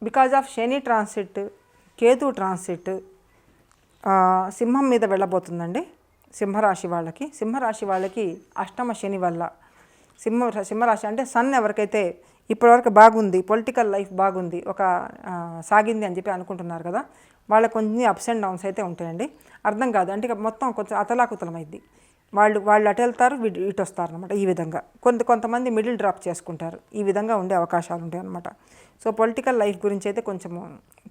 Because of Shani transit, Ketu transit సింహం మీద వెళ్ళబోతుందండి. సింహరాశి వాళ్ళకి అష్టమ శని వల్ల సింహరాశి అంటే సన్ ఎవరికైతే ఇప్పటివరకు బాగుంది, పొలిటికల్ లైఫ్ బాగుంది, ఒక సాగింది అని చెప్పి అనుకుంటున్నారు కదా, వాళ్ళకి కొంచెం అప్స్ అండ్ డౌన్స్ అయితే ఉంటాయండి. అర్థం కాదు అంటే మొత్తం కొంచెం అతలాకుతలమైద్ది. వాళ్ళు అటు వెళ్తారు, ఇటు వస్తారు అనమాట. ఈ విధంగా కొంతమంది మిడిల్ డ్రాప్ చేసుకుంటారు. ఈ విధంగా ఉండే అవకాశాలు ఉంటాయి అనమాట. సో పొలిటికల్ లైఫ్ గురించి అయితే కొంచెము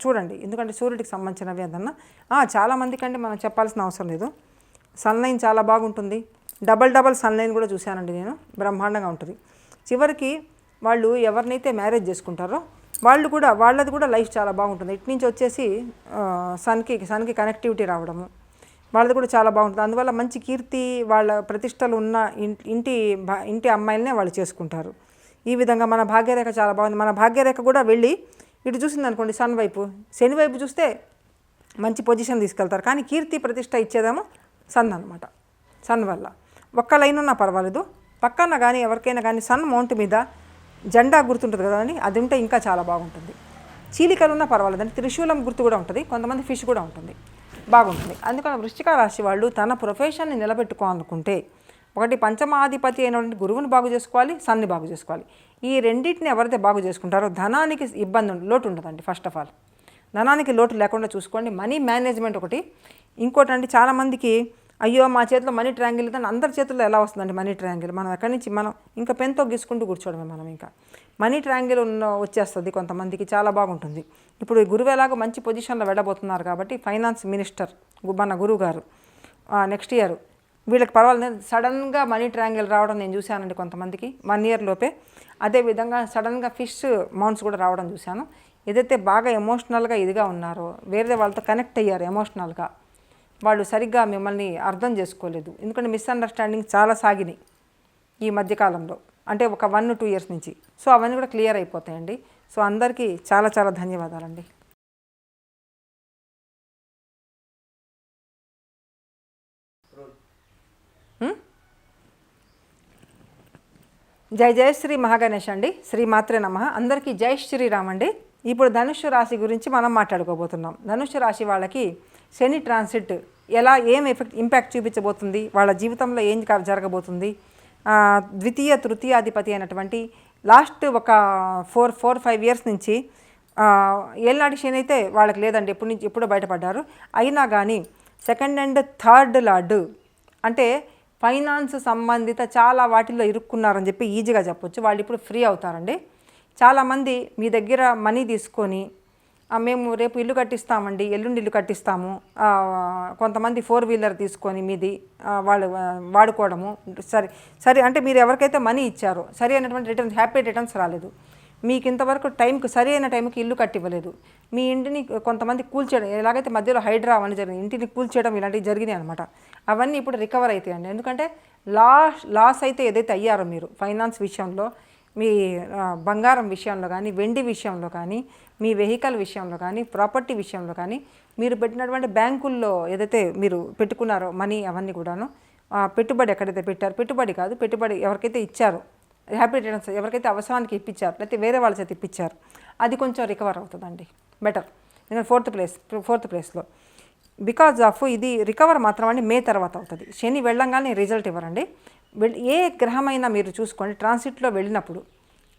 చూడండి. ఎందుకంటే సూర్యుడికి సంబంధించినవి ఏదన్నా చాలామంది కంటే మనం చెప్పాల్సిన అవసరం లేదు. సన్లైన్ చాలా బాగుంటుంది. డబల్ సన్లైన్ కూడా చూశానండి నేను, బ్రహ్మాండంగా ఉంటుంది. చివరికి వాళ్ళు ఎవరినైతే మ్యారేజ్ చేసుకుంటారో వాళ్ళది కూడా లైఫ్ చాలా బాగుంటుంది. ఇటు నుంచి వచ్చేసి సన్కి కనెక్టివిటీ రావడము, వాళ్ళది కూడా చాలా బాగుంటుంది. అందువల్ల మంచి కీర్తి, వాళ్ళ ప్రతిష్టలు ఉన్న ఇంటి అమ్మాయిలనే వాళ్ళు చేసుకుంటారు. ఈ విధంగా మన భాగ్యరేఖ చాలా బాగుంది. మన భాగ్యరేఖ కూడా వెళ్ళి ఇటు చూసింది అనుకోండి, సన్ వైపు, శని వైపు చూస్తే మంచి పొజిషన్ తీసుకెళ్తారు. కానీ కీర్తి ప్రతిష్ట ఇచ్చేదేమో సన్ అనమాట. సన్ వల్ల ఒక్క లైన్ ఉన్నా పర్వాలేదు, పక్కన కానీ ఎవరికైనా కానీ సన్ మౌంట్ మీద జెండా గుర్తుంటుంది కదండి, అది ఉంటే ఇంకా చాలా బాగుంటుంది. చీలికలు ఉన్నా పర్వాలేదు అంటే త్రిశూలం గుర్తు కూడా ఉంటుంది, కొంతమంది ఫిష్ కూడా ఉంటుంది, బాగుంటుంది. అందుకని వృశ్చిక రాశి వాళ్ళు తన ప్రొఫెషన్ని నిలబెట్టుకోవాలనుకుంటే ఒకటి పంచమాధిపతి అయినటువంటి గురువుని బాగు చేసుకోవాలి, సన్ని బాగు చేసుకోవాలి. ఈ రెండింటిని ఎవరైతే బాగు చేసుకుంటారో ధనానికి లోటు ఉండదండి. ఫస్ట్ ఆఫ్ ఆల్ ధనానికి లోటు లేకుండా చూసుకోండి. మనీ మేనేజ్మెంట్ ఒకటి. ఇంకోటి అంటే చాలామందికి అయ్యో మా చేతిలో మనీ ట్రయాంగిల్ కానీ అందరి చేతుల్లో ఎలా వస్తుందండి మనీ ట్రయాంగిల్? మనం ఎక్కడి నుంచి ఇంకా పెన్తో గీసుకుంటూ కూర్చోవడమే. మనం ఇంకా మనీ ట్రయాంగిల్ వచ్చేస్తుంది కొంతమందికి, చాలా బాగుంటుంది. ఇప్పుడు గురువు ఎలాగో మంచి పొజిషన్లో వెళ్ళబోతున్నారు కాబట్టి ఫైనాన్స్ మినిస్టర్ మన గురువు గారు నెక్స్ట్ ఇయర్ వీళ్ళకి పర్వాలేదు. సడన్గా మనీ ట్రయాంగిల్ రావడం నేను చూశానండి కొంతమందికి 1 year లోపే. అదేవిధంగా సడన్గా ఫిష్ మౌంట్స్ కూడా రావడం చూశాను. ఏదైతే బాగా ఎమోషనల్గా ఇదిగా ఉన్నారో, వేరే వాళ్ళతో కనెక్ట్ అయ్యారు ఎమోషనల్గా, వాళ్ళు సరిగ్గా మిమ్మల్ని అర్థం చేసుకోలేదు. ఎందుకంటే మిస్అండర్స్టాండింగ్ చాలా సాగినాయి ఈ మధ్యకాలంలో, అంటే ఒక 1-2 years నుంచి. సో అవన్నీ కూడా క్లియర్ అయిపోతాయండి. సో అందరికీ చాలా చాలా ధన్యవాదాలండి. జై శ్రీ మహాగణేష్ అండి. శ్రీమాత్రే నమః. అందరికీ జై శ్రీరామ్ అండి. ఇప్పుడు ధనుస్సు రాశి గురించి మనం మాట్లాడుకోబోతున్నాం. ధనుస్సు రాశి వాళ్ళకి శని ట్రాన్సిట్ ఏం ఇంపాక్ట్ చూపించబోతుంది, వాళ్ళ జీవితంలో ఏం జరగబోతుంది, ద్వితీయ తృతీయాధిపతి అయినటువంటి లాస్ట్ ఒక 4-5 years నుంచి ఏళ్ళనాటి శని అయితే వాళ్ళకి లేదండి, ఎప్పుడో బయటపడ్డారు. అయినా కానీ సెకండ్ అండ్ థర్డ్ లార్డ్ అంటే ఫైనాన్స్ సంబంధిత చాలా వాటిల్లో ఇరుక్కున్నారని చెప్పి ఈజీగా చెప్పొచ్చు. వాళ్ళు ఇప్పుడు ఫ్రీ అవుతారండి. చాలామంది మీ దగ్గర మనీ తీసుకొని మేము రేపు ఇల్లు కట్టిస్తామండి, ఎల్లుండి ఇల్లు కట్టిస్తాము, కొంతమంది 4-wheeler తీసుకొని మీది వాళ్ళు వాడుకోవడము, సరే అంటే మీరు ఎవరికైతే మనీ ఇచ్చారో సరి అయినటువంటి హ్యాపీ రిటర్న్స్ రాలేదు, మీకు ఇంతవరకు సరి అయిన టైంకి ఇల్లు కట్టివ్వలేదు, మీ ఇంటిని కొంతమంది కూల్చేయడం, ఎలాగైతే మధ్యలో హైడ్రా అవన్నీ జరిగింది, ఇంటిని కూల్చేయడం ఇలాంటివి జరిగినాయి అనమాట. అవన్నీ ఇప్పుడు రికవర్ అవుతాయండి. ఎందుకంటే లాస్ అయితే ఏదైతే అయ్యారో మీరు ఫైనాన్స్ విషయంలో, మీ బంగారం విషయంలో కానీ, వెండి విషయంలో కానీ, మీ వెహికల్ విషయంలో కానీ, ప్రాపర్టీ విషయంలో కానీ, మీరు పెట్టినటువంటి బ్యాంకుల్లో ఏదైతే మీరు పెట్టుకున్నారో మనీ అవన్నీ కూడాను, పెట్టుబడి ఎక్కడైతే పెట్టారో, పెట్టుబడి ఎవరికైతే ఇచ్చారో, హ్యాపీ రిటర్న్స్ ఎవరికైతే అవసరానికి ఇప్పించారు, లేకపోతే వేరే వాళ్ళ చేతి ఇప్పించారు, అది కొంచెం రికవర్ అవుతుందండి, బెటర్. ఎందుకంటే ఫోర్త్ ప్లేస్లో బికాజ్ ఆఫ్ ఇది రికవర్ మాత్రం అండి మే తర్వాత అవుతుంది. శని వెళ్ళంగానే రిజల్ట్ ఇవ్వరండి. ఏ గ్రహమైనా మీరు చూసుకోండి ట్రాన్సిట్లో వెళ్ళినప్పుడు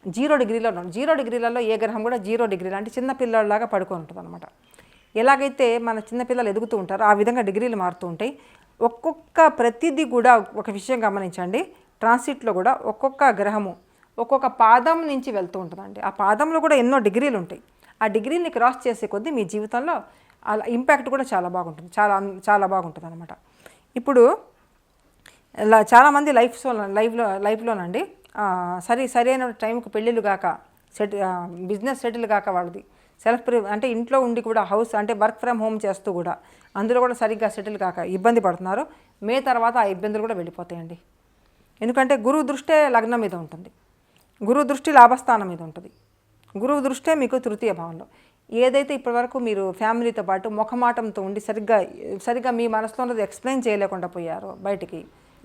0 డిగ్రీలలో ఏ గ్రహం కూడా 0 డిగ్రీలు అంటే చిన్నపిల్లలాగా పడుకొని ఉంటుంది అనమాట. ఎలాగైతే మన చిన్నపిల్లలు ఎదుగుతూ ఉంటారో ఆ విధంగా డిగ్రీలు మారుతూ ఉంటాయి. ప్రతిదీ కూడా ఒక విషయం గమనించండి, ట్రాన్సిట్లో కూడా ఒక్కొక్క గ్రహము ఒక్కొక్క పాదం నుంచి వెళ్తూ ఉంటుందండి. ఆ పాదంలో కూడా ఎన్నో డిగ్రీలు ఉంటాయి. ఆ డిగ్రీని క్రాస్ చేసే కొద్దీ మీ జీవితంలో అలా ఇంపాక్ట్ కూడా చాలా బాగుంటుంది, చాలా బాగుంటుంది అనమాట. ఇప్పుడు చాలామంది లైఫ్లోనండి సరైన టైంకి పెళ్ళిళ్ళు కాక బిజినెస్ సెటిల్ కాక వాళ్ళది అంటే ఇంట్లో ఉండి కూడా హౌస్ అంటే వర్క్ ఫ్రమ్ హోమ్ చేస్తూ కూడా అందులో కూడా సరిగ్గా సెటిల్ కాక ఇబ్బంది పడుతున్నారు. మే తర్వాత ఆ ఇబ్బందులు కూడా వెళ్ళిపోతాయండి. ఎందుకంటే గురువు దృష్టే లగ్నం మీద ఉంటుంది, గురువు దృష్టి లాభస్థానం మీద ఉంటుంది, గురువు దృష్టే మీకు తృతీయ భావంలో. ఏదైతే ఇప్పటివరకు మీరు ఫ్యామిలీతో పాటు ముఖమాటంతో ఉండి సరిగ్గా మీ మనసులో ఉన్నది ఎక్స్ప్లెయిన్ చేయలేకుండా పోయారో, బయటికి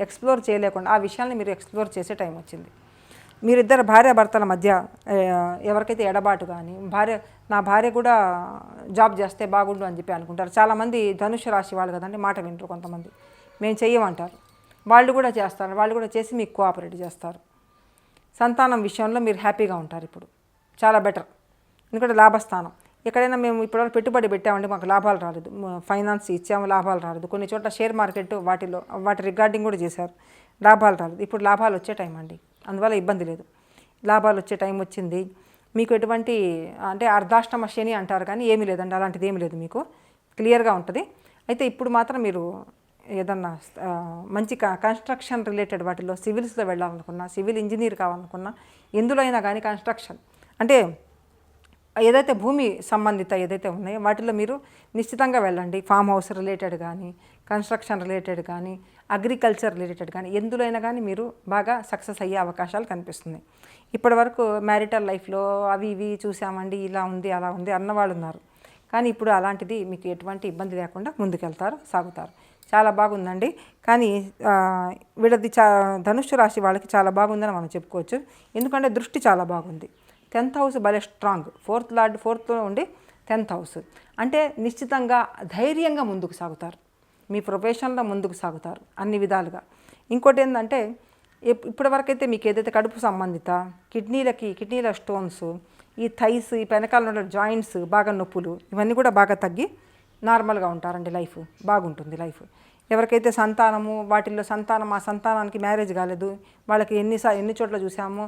ఎక్స్ప్లోర్ చేయలేకుండా, ఆ విషయాన్ని మీరు ఎక్స్ప్లోర్ చేసే టైం వచ్చింది. మీరిద్దరు భార్యాభర్తల మధ్య ఎవరికైతే ఎడబాటు కానీ నా భార్య కూడా జాబ్ చేస్తే బాగుండు అని చెప్పి అనుకుంటారు. చాలామంది ధనుషు రాశి వాళ్ళు కదండి, మాట వింటారు. కొంతమంది మేము చెయ్యమంటారు, వాళ్ళు కూడా చేస్తారు. వాళ్ళు కూడా చేసి మీకు కోఆపరేట్ చేస్తారు. సంతానం విషయంలో మీరు హ్యాపీగా ఉంటారు. ఇప్పుడు చాలా బెటర్, ఎందుకంటే లాభస్థానం. ఎక్కడైనా మేము ఇప్పటివరకు పెట్టుబడి పెట్టామంటే మాకు లాభాలు రాలేదు, ఫైనాన్స్ ఇచ్చాము లాభాలు రాలేదు. కొన్ని చోట్ల షేర్ మార్కెట్ వాటి రికార్డింగ్ కూడా చేశారు, లాభాలు రాలేదు. ఇప్పుడు లాభాలు వచ్చే టైం అండి, అందువల్ల ఇబ్బంది లేదు. లాభాలు వచ్చే టైం వచ్చింది. మీకు ఎటువంటి అంటే అర్ధాష్టమ శని అంటారు కానీ ఏమీ లేదండి, అలాంటిది ఏమీ లేదు, మీకు క్లియర్గా ఉంటుంది. అయితే ఇప్పుడు మాత్రం మీరు ఏదన్నా మంచి కన్స్ట్రక్షన్ రిలేటెడ్ వాటిలో సివిల్స్లో వెళ్ళాలనుకున్నా, సివిల్ ఇంజనీర్ కావాలనుకున్నా, ఎందులో అయినా కానీ కన్స్ట్రక్షన్ అంటే ఏదైతే భూమి సంబంధిత ఏదైతే ఉన్నాయో వాటిలో మీరు నిశ్చితంగా వెళ్ళండి. ఫామ్ హౌస్ రిలేటెడ్ కానీ, కన్స్ట్రక్షన్ రిలేటెడ్ కానీ, అగ్రికల్చర్ రిలేటెడ్ కానీ, ఎందులో అయినా కానీ మీరు బాగా సక్సెస్ అయ్యే అవకాశాలు కనిపిస్తున్నాయి. ఇప్పటి వరకు మ్యారిటల్ లైఫ్లో అవి ఇవి చూసామండి, ఇలా ఉంది అలా ఉంది అన్నవాళ్ళు ఉన్నారు. కానీ ఇప్పుడు అలాంటిది మీకు ఎటువంటి ఇబ్బంది లేకుండా ముందుకెళ్తారు, సాగుతారు. చాలా బాగుందండి. కానీ వీళ్ళది ధనుస్సు రాశి వాళ్ళకి చాలా బాగుందని మనం చెప్పుకోవచ్చు. ఎందుకంటే దృష్టి చాలా బాగుంది. 10th హౌస్ భలే స్ట్రాంగ్, 4th లార్డ్ 4thలో ఉండి 10th హౌస్ అంటే నిశ్చితంగా ధైర్యంగా ముందుకు సాగుతారు, మీ ప్రొఫెషన్లో ముందుకు సాగుతారు అన్ని విధాలుగా. ఇంకోటి ఏంటంటే ఇప్పటివరకైతే మీకు ఏదైతే కడుపు సంబంధిత కిడ్నీల స్టోన్స్, ఈ థైస్, ఈ వెనకాల ఉన్న జాయింట్స్ బాగా నొప్పులు ఇవన్నీ కూడా బాగా తగ్గి నార్మల్గా ఉంటారండి. లైఫ్ బాగుంటుంది. లైఫ్ ఎవరికైతే సంతానము వాటిల్లో ఆ సంతానానికి మ్యారేజ్ కాలేదు, వాళ్ళకి ఎన్ని చోట్ల చూసామో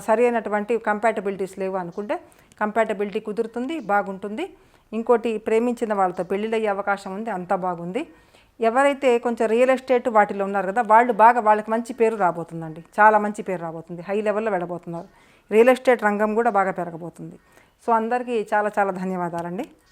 సరి అయినటువంటి కంపాటబిలిటీస్ లేవు అనుకుంటే కంపాటబిలిటీ కుదురుతుంది, బాగుంటుంది. ఇంకోటి ప్రేమించిన వాళ్ళతో పెళ్ళిళ్ళు అయ్యే అవకాశం ఉంది, అంతా బాగుంది. ఎవరైతే కొంచెం రియల్ ఎస్టేట్ వాటిలో ఉన్నారు కదా వాళ్ళకి మంచి పేరు రాబోతుందండి, చాలా మంచి పేరు రాబోతుంది. హై లెవెల్లో వెళ్ళబోతున్నారు. రియల్ ఎస్టేట్ రంగం కూడా బాగా పెరగబోతుంది. సో అందరికీ చాలా చాలా ధన్యవాదాలండి.